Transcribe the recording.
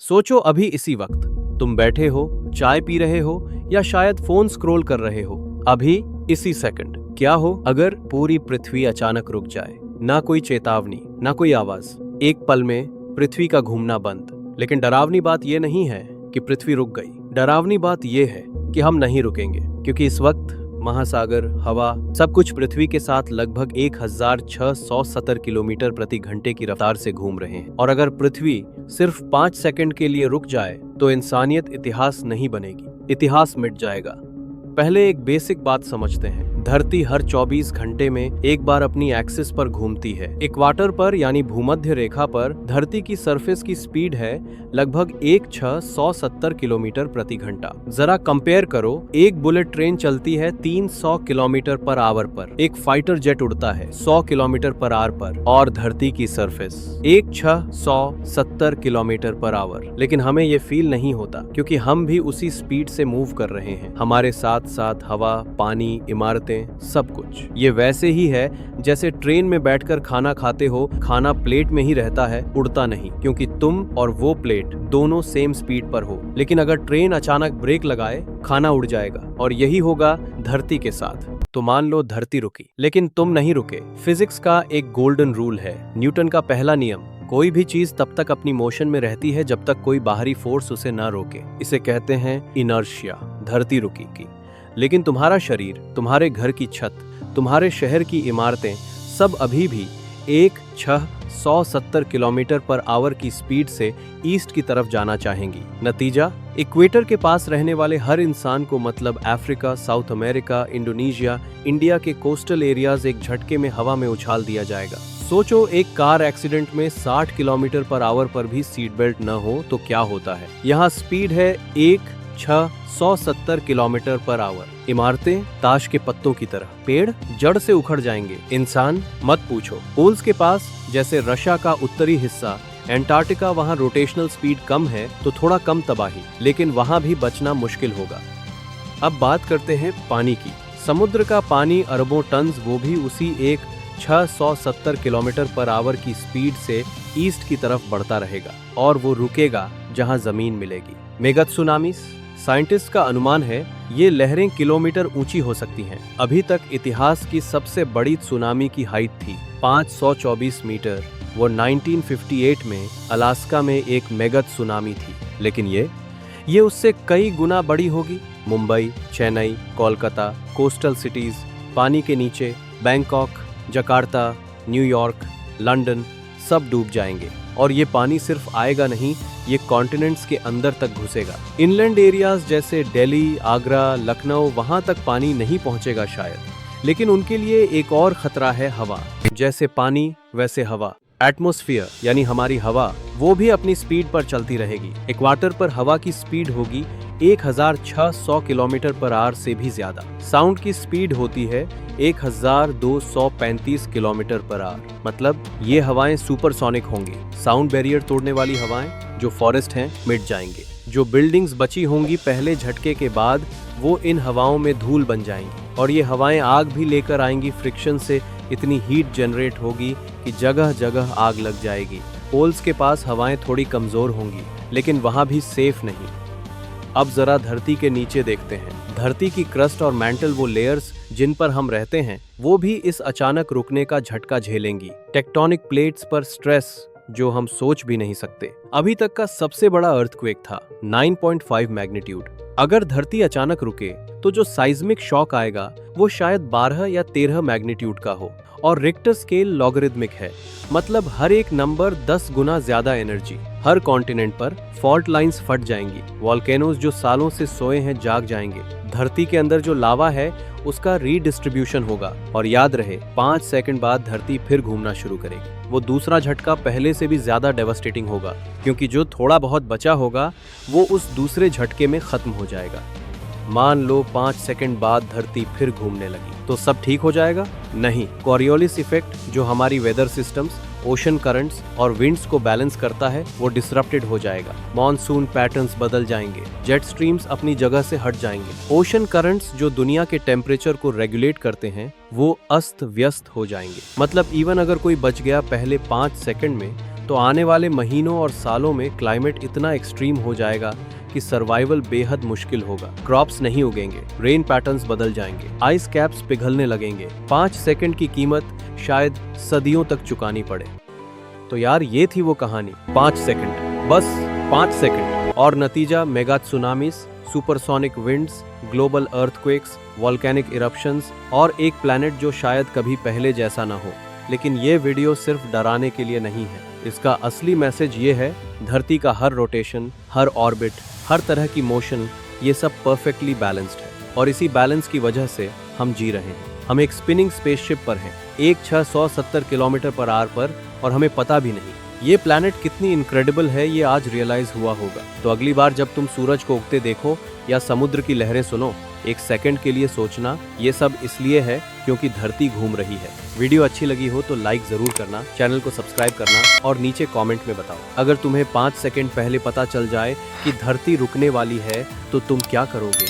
सोचो अभी इसी वक्त तुम बैठे हो, चाय पी रहे हो या शायद फोन स्क्रॉल कर रहे हो। अभी इसी सेकंड क्या हो अगर पूरी पृथ्वी अचानक रुक जाए? ना कोई चेतावनी, ना कोई आवाज, एक पल में पृथ्वी का घूमना बंद। लेकिन डरावनी बात यह नहीं है कि पृथ्वी रुक गई, डरावनी बात यह है कि हम नहीं रुकेंगे, क्योंकि इस वक्त महासागर, हवा, सब कुछ पृथ्वी के साथ लगभग 1670 किलोमीटर प्रति घंटे की रफ्तार से घूम रहे हैं। और अगर पृथ्वी सिर्फ 5 सेकंड के लिए रुक जाए तो इंसानियत इतिहास नहीं बनेगी, इतिहास मिट जाएगा। पहले एक बेसिक बात समझते हैं। धरती हर 24 घंटे में एक बार अपनी एक्सिस पर घूमती है। इक्वाटर पर यानी भूमध्य रेखा पर धरती की सरफेस की स्पीड है लगभग 1670 किलोमीटर प्रति घंटा। जरा कंपेयर करो, एक बुलेट ट्रेन चलती है 300 किलोमीटर पर आवर पर, एक फाइटर जेट उड़ता है 100 किलोमीटर पर आवर पर, और धरती की सरफेस 1670 किलोमीटर पर आवर। लेकिन हमें ये फील नहीं होता, क्योंकि हम भी उसी स्पीड से मूव कर रहे हैं। हमारे साथ साथ हवा, पानी, इमारतें, सब कुछ। ये वैसे ही है जैसे ट्रेन में बैठकर खाना खाते हो, खाना प्लेट में ही रहता है, उड़ता नहीं, क्योंकि तुम और वो प्लेट दोनों सेम स्पीड पर हो। लेकिन अगर ट्रेन अचानक ब्रेक लगाए, खाना उड़ जाएगा। और यही होगा धरती के साथ। तो मान लो धरती रुकी, लेकिन तुम नहीं रुके। फिजिक्स का एक गोल्डन रूल है, न्यूटन का पहला नियम, कोई भी चीज तब तक अपनी मोशन में रहती है जब तक कोई बाहरी फोर्स उसे न रोके। इसे कहते हैं इनर्शिया। धरती रुकी की, लेकिन तुम्हारा शरीर, तुम्हारे घर की छत, तुम्हारे शहर की इमारतें सब अभी भी 1670 किलोमीटर पर आवर की स्पीड से ईस्ट की तरफ जाना चाहेंगी। नतीजा, इक्वेटर के पास रहने वाले हर इंसान को, मतलब Africa, south America, Indonesia, India के कोस्टल एरियाज, एक झटके में हवा में उछाल दिया जाएगा। सोचो, एक कार एक्सीडेंट में 60 किलोमीटर पर आवर पर भी सीट बेल्ट न हो तो क्या होता है। यहाँ स्पीड है 1670 किलोमीटर पर आवर। इमारतें ताश के पत्तों की तरह, पेड़ जड़ से उखड़ जाएंगे। इंसान मत पूछो। पोल्स के पास, जैसे रशिया का उत्तरी हिस्सा, एंटार्क्टिका, वहाँ रोटेशनल स्पीड कम है तो थोड़ा कम तबाही, लेकिन वहाँ भी बचना मुश्किल होगा। अब बात करते हैं पानी की। समुद्र का पानी अरबों टन, वो भी उसी 1670 किलोमीटर पर आवर की स्पीड से ईस्ट की तरफ बढ़ता रहेगा, और वो रुकेगा जहां जमीन मिलेगी। मेगा सुनामीस, साइंटिस्ट का अनुमान है ये लहरें किलोमीटर ऊंची हो सकती हैं। अभी तक इतिहास की सबसे बड़ी सुनामी की हाइट थी 524 मीटर। वो 1958 में अलास्का में एक मेगा सुनामी थी, लेकिन ये उससे कई गुना बड़ी होगी। मुंबई, चेन्नई, कोलकाता, कोस्टल सिटीज, पानी के नीचे, बैंकॉक, जकार्ता, न्यूयॉर्क, लंदन, सब डूब जाएंगे। और ये पानी सिर्फ आएगा नहीं, ये कॉन्टिनेंट्स के अंदर तक घुसेगा। इनलैंड एरियाज जैसे दिल्ली, आगरा, लखनऊ, वहां तक पानी नहीं पहुंचेगा शायद। लेकिन उनके लिए एक और खतरा है हवा। जैसे पानी वैसे हवा। एटमॉस्फेयर यानी हमारी हवा, वो भी अपनी स्पीड पर चलती रहेगी। इक्वाटर पर हवा की स्पीड होगी 1600 किलोमीटर पर आवर से भी ज्यादा। साउंड की स्पीड होती है 1235 किलोमीटर पर आवर। मतलब ये हवाएं सुपरसोनिक होंगी। साउंड बैरियर तोड़ने वाली हवाएं, जो फॉरेस्ट हैं, मिट जाएंगे। जो बिल्डिंग्स बची होंगी पहले झटके के बाद, वो इन हवाओं में धूल बन जाएंगी। और ये हवाएं आग भी लेकर आएंगी। फ्रिक्शन से इतनी हीट जनरेट होगी कि जगह जगह आग लग जाएगी। पोल्स के पास हवाएं थोड़ी कमजोर होंगी, लेकिन वहां भी सेफ नहीं। अब जरा धरती के नीचे देखते हैं। धरती की क्रस्ट और मैंटल, वो लेयर्स जिन पर हम रहते हैं, वो भी इस अचानक रुकने का झटका झेलेंगी। टेक्टोनिक प्लेट्स पर स्ट्रेस जो हम सोच भी नहीं सकते। अभी तक का सबसे बड़ा अर्थक्वेक था 9.5 मैग्नीट्यूड। अगर धरती अचानक रुके तो जो साइज्मिक शॉक आएगा वो शायद 12 या 13 मैग्नीट्यूड का हो। और रिक्टर स्केल लॉगरिदमिक है, मतलब हर एक नंबर 10 गुना ज्यादा एनर्जी। हर कॉन्टिनेंट पर फॉल्ट लाइंस फट जाएंगी। वॉल्केनोज जो सालों से सोए हैं जाग जाएंगे। धरती के अंदर जो लावा है उसका रीडिस्ट्रीब्यूशन होगा। और याद रहे, 5 सेकंड बाद धरती फिर घूमना शुरू करेगी। वो दूसरा झटका पहले से भी ज्यादा डेवास्टेटिंग होगा, क्योंकि जो थोड़ा बहुत बचा होगा वो उस दूसरे झटके में खत्म हो जाएगा। मान लो 5 सेकंड बाद धरती फिर घूमने लगी, तो सब ठीक हो जाएगा? नहीं। कॉरियोलिस इफेक्ट, जो हमारी वेदर सिस्टम्स, ओशन करंट्स और विंड्स को बैलेंस करता है, वो डिसरप्टेड हो जाएगा। मॉनसून पैटर्न्स बदल जाएंगे। जेट स्ट्रीम्स अपनी जगह से हट जाएंगे। ओशन करंट्स जो दुनिया के टेम्परेचर को रेगुलेट करते हैं, वो अस्त व्यस्त हो जाएंगे। मतलब इवन अगर कोई बच गया पहले 5 सेकंड में, तो आने वाले महीनों और सालों में क्लाइमेट इतना एक्सट्रीम हो जाएगा कि सर्वाइवल बेहद मुश्किल होगा। क्रॉप्स नहीं उगेंगे, रेन पैटर्न्स बदल जाएंगे, आइस कैप्स पिघलने लगेंगे। 5 सेकंड की कीमत शायद सदियों तक चुकानी पड़े। तो यार ये थी वो कहानी, 5 सेकंड, बस 5 सेकंड, और नतीजा mega tsunamis, supersonic winds, global earthquakes, volcanic eruptions और एक प्लैनेट जो शायद कभी पहले जैसा ना हो। लेकिन ये वीडियो सिर्फ डराने के लिए नहीं है। इसका असली मैसेज ये है, धरती का हर रोटेशन, हर ऑर्बिट, हर तरह की मोशन, ये सब परफेक्टली बैलेंस्ड है। और इसी बैलेंस की वजह से हम जी रहे हैं। हम एक स्पिनिंग स्पेसशिप पर हैं, 1670 किलोमीटर पर आवर पर, और हमें पता भी नहीं ये प्लैनेट कितनी इनक्रेडिबल है ये आज रियलाइज हुआ होगा। तो अगली बार जब तुम सूरज को उगते देखो या समुद्र की लहरें सुनो, एक सेकंड के लिए सोचना, ये सब इसलिए है क्योंकि धरती घूम रही है। वीडियो अच्छी लगी हो तो लाइक जरूर करना, चैनल को सब्सक्राइब करना और नीचे कमेंट में बताओ। अगर तुम्हें 5 सेकंड पहले पता चल जाए कि धरती रुकने वाली है तो तुम क्या करोगे।